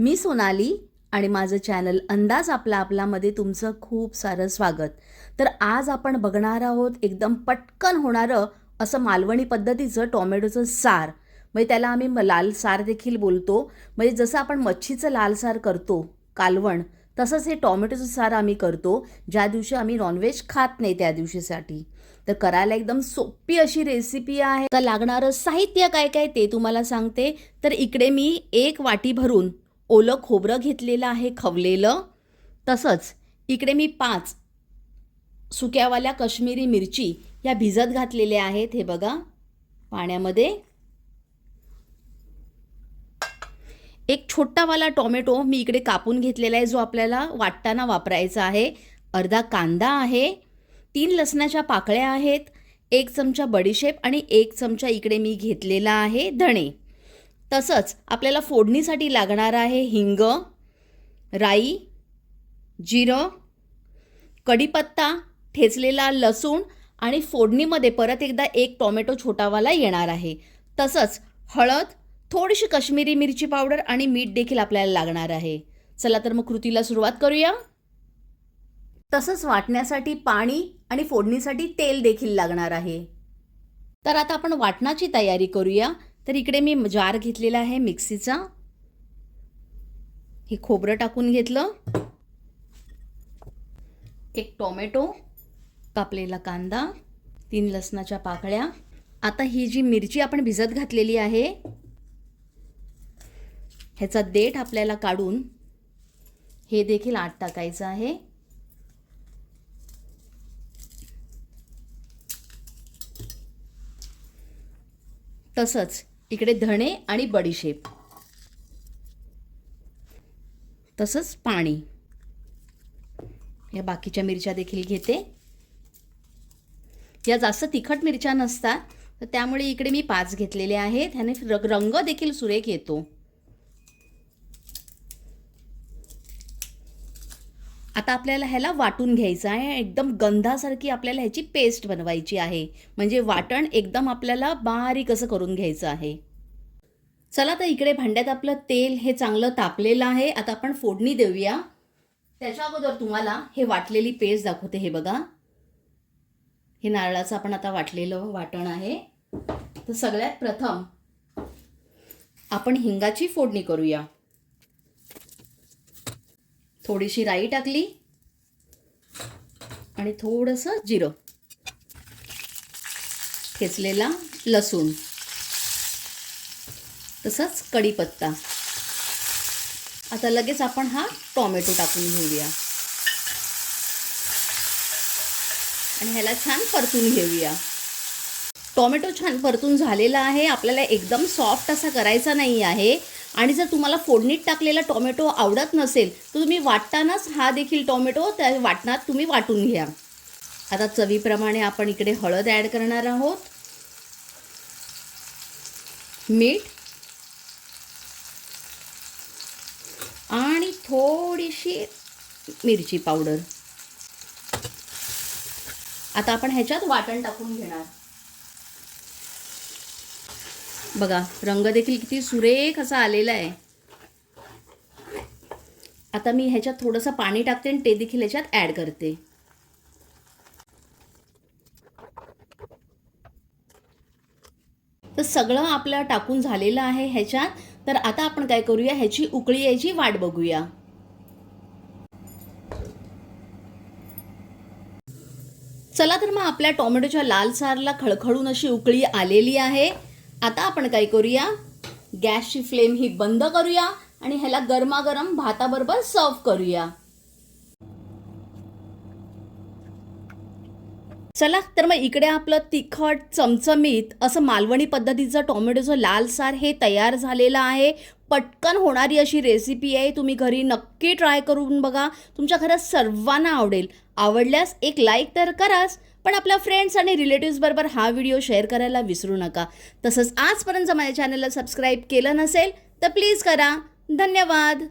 मी सोनाली आणि माझं चॅनल अंदाज आपला आपलामध्ये तुमचं खूप सारं स्वागत. तर आज आपण बघणार आहोत एकदम पटकन होणारं असं मालवणी पद्धतीचं टोमॅटोचं सार. म्हणजे त्याला आम्ही लाल सार देखील बोलतो. म्हणजे जसं आपण मच्छीचं लाल सार करतो कालवण, तसंच हे टोमॅटोचं सार आम्ही करतो ज्या दिवशी आम्ही नॉनव्हेज खात नाही त्या दिवशीसाठी. तर करायला एकदम सोपी अशी रेसिपी आहे. तर लागणारं साहित्य काय काय ते तुम्हाला सांगते. तर इकडे मी 1 वाटी भरून ओलं खोबरं घेतलेलं आहे खवलेलं. तसंच इकडे मी 5 सुक्यावाल्या काश्मीरी मिरची या भिजत घातलेल्या आहेत. हे बघा पाण्यामध्ये. एक छोटावाला टोमॅटो मी इकडे कापून घेतलेला आहे जो आपल्याला वाटताना वापरायचा आहे. अर्धा कांदा आहे, 3 लसणाच्या पाकळ्या आहेत, 1 चमचा बडीशेप आणि 1 चमचा इकडे मी घेतलेला आहे धणे. तसंच आपल्याला फोडणीसाठी लागणार आहे हिंग, राई, जिरं, कढीपत्ता, ठेचलेला लसूण आणि फोडणीमध्ये परत एकदा 1 टोमॅटो छोटावाला येणार आहे. तसंच हळद, थोडीशी काश्मीरी मिरची पावडर आणि मीठ देखील आपल्याला लागणार आहे. चला तर मग कृतीला सुरुवात करूया. तसंच वाटण्यासाठी पाणी आणि फोडणीसाठी तेल देखील लागणार आहे. तर आता आपण वाटणाची तयारी करूया. तर इकडे मी जार घेतलेला आहे मिक्सीचा. हे खोबरं टाकून घेतलं, 1 टोमॅटो, कापलेला कांदा, 3 लसणाच्या पाकळ्या. आता ही जी मिरची आपण भिजत घातलेली आहे ह्याचा देठ आपल्याला काढून हे देखील आत टाकायचं आहे. तसंच इकडे धणे आणि बडीशेप, तसंच पाणी. या बाकीच्या मिरच्या देखील घेते. या जास्त तिखट मिरच्या नसतात तर त्यामुळे इकडे मी 5 घेतलेले आहेत. ह्याने रंग देखील सुरेख येतो. आता आपल्याला ह्याला वाटून घ्यायचं आहे. एकदम गंधासारखी आपल्याला ह्याची पेस्ट बनवायची आहे. म्हणजे वाटण एकदम आपल्याला बारीक असं करून घ्यायचं आहे. चला तर इकडे भांड्यात आपलं तेल हे चांगलं तापलेलं आहे. आता आपण फोडणी देऊया. त्याच्या अगोदर तुम्हाला हे वाटलेली पेस्ट दाखवते. हे बघा, हे नारळाचं आपण आता वाटलेलं वाटण आहे. तर सगळ्यात प्रथम आपण हिंगाची फोडणी करूया. थोडीशी राई टाकली आणि थोडंसं जिरं, ठेचलेला लसूण, तसंच कढीपत्ता. आता लगेच आपण हा टोमॅटो टाकून घेऊया आणि ह्याला छान परतून घेऊया. टोमॅटो छान परतून झालेला आहे. आपल्याला एकदम सॉफ्ट असा करायचा नाही आहे. आणि जर तुम्हाला फोडणीत टाकलेला टोमॅटो आवडत नसेल तर तुम्ही वाटतानाच हा देखील टोमॅटो त्या वाटणात तुम्ही वाटून घ्या. आता चवीप्रमाणे आपण इकडे हळद ॲड करणार आहोत, मीठ आणि थोडीशी मिरची पावडर. आता आपण ह्याच्यात वाटण टाकून घेणार. बघा रंग देखील किती सुरेख असा आलेला आहे. आता मी ह्याच्यात थोडंसं पाणी टाकते आणि ते देखील ह्याच्यात ॲड करते. तर सगळं आपलं टाकून झालेलं आहे ह्याच्यात. तर आता आपण काय करूया, ह्याची उकळी यायची वाट बघूया. चला तर मग आपल्या टोमॅटोच्या लाल सारला खळखळून अशी उकळी आलेली आहे. आता आपण काय करूया, गॅसची फ्लेम ही बंद करूया आणि ह्याला गरमागरम भाताबरोबर सर्व करूया. चला तर मग इकडे आपलं तिखट चमचमीत असं मालवणी पद्धतीचं टोमॅटोचं लाल सार हे तयार झालेलं आहे. पटकन होणारी अशी रेसिपी आहे. तुम्ही घरी नक्की ट्राय करून बघा. तुमच्या घरात सर्वांना आवडेल. आवडल्यास एक लाईक तर कराच, पण आपल्या फ्रेंड्स आणि रिलेटिव्सबरोबर हा व्हिडिओ शेअर करायला विसरू नका. तसंच आजपर्यंत माझ्या चॅनलला सबस्क्राईब केलं नसेल तर प्लीज करा. धन्यवाद.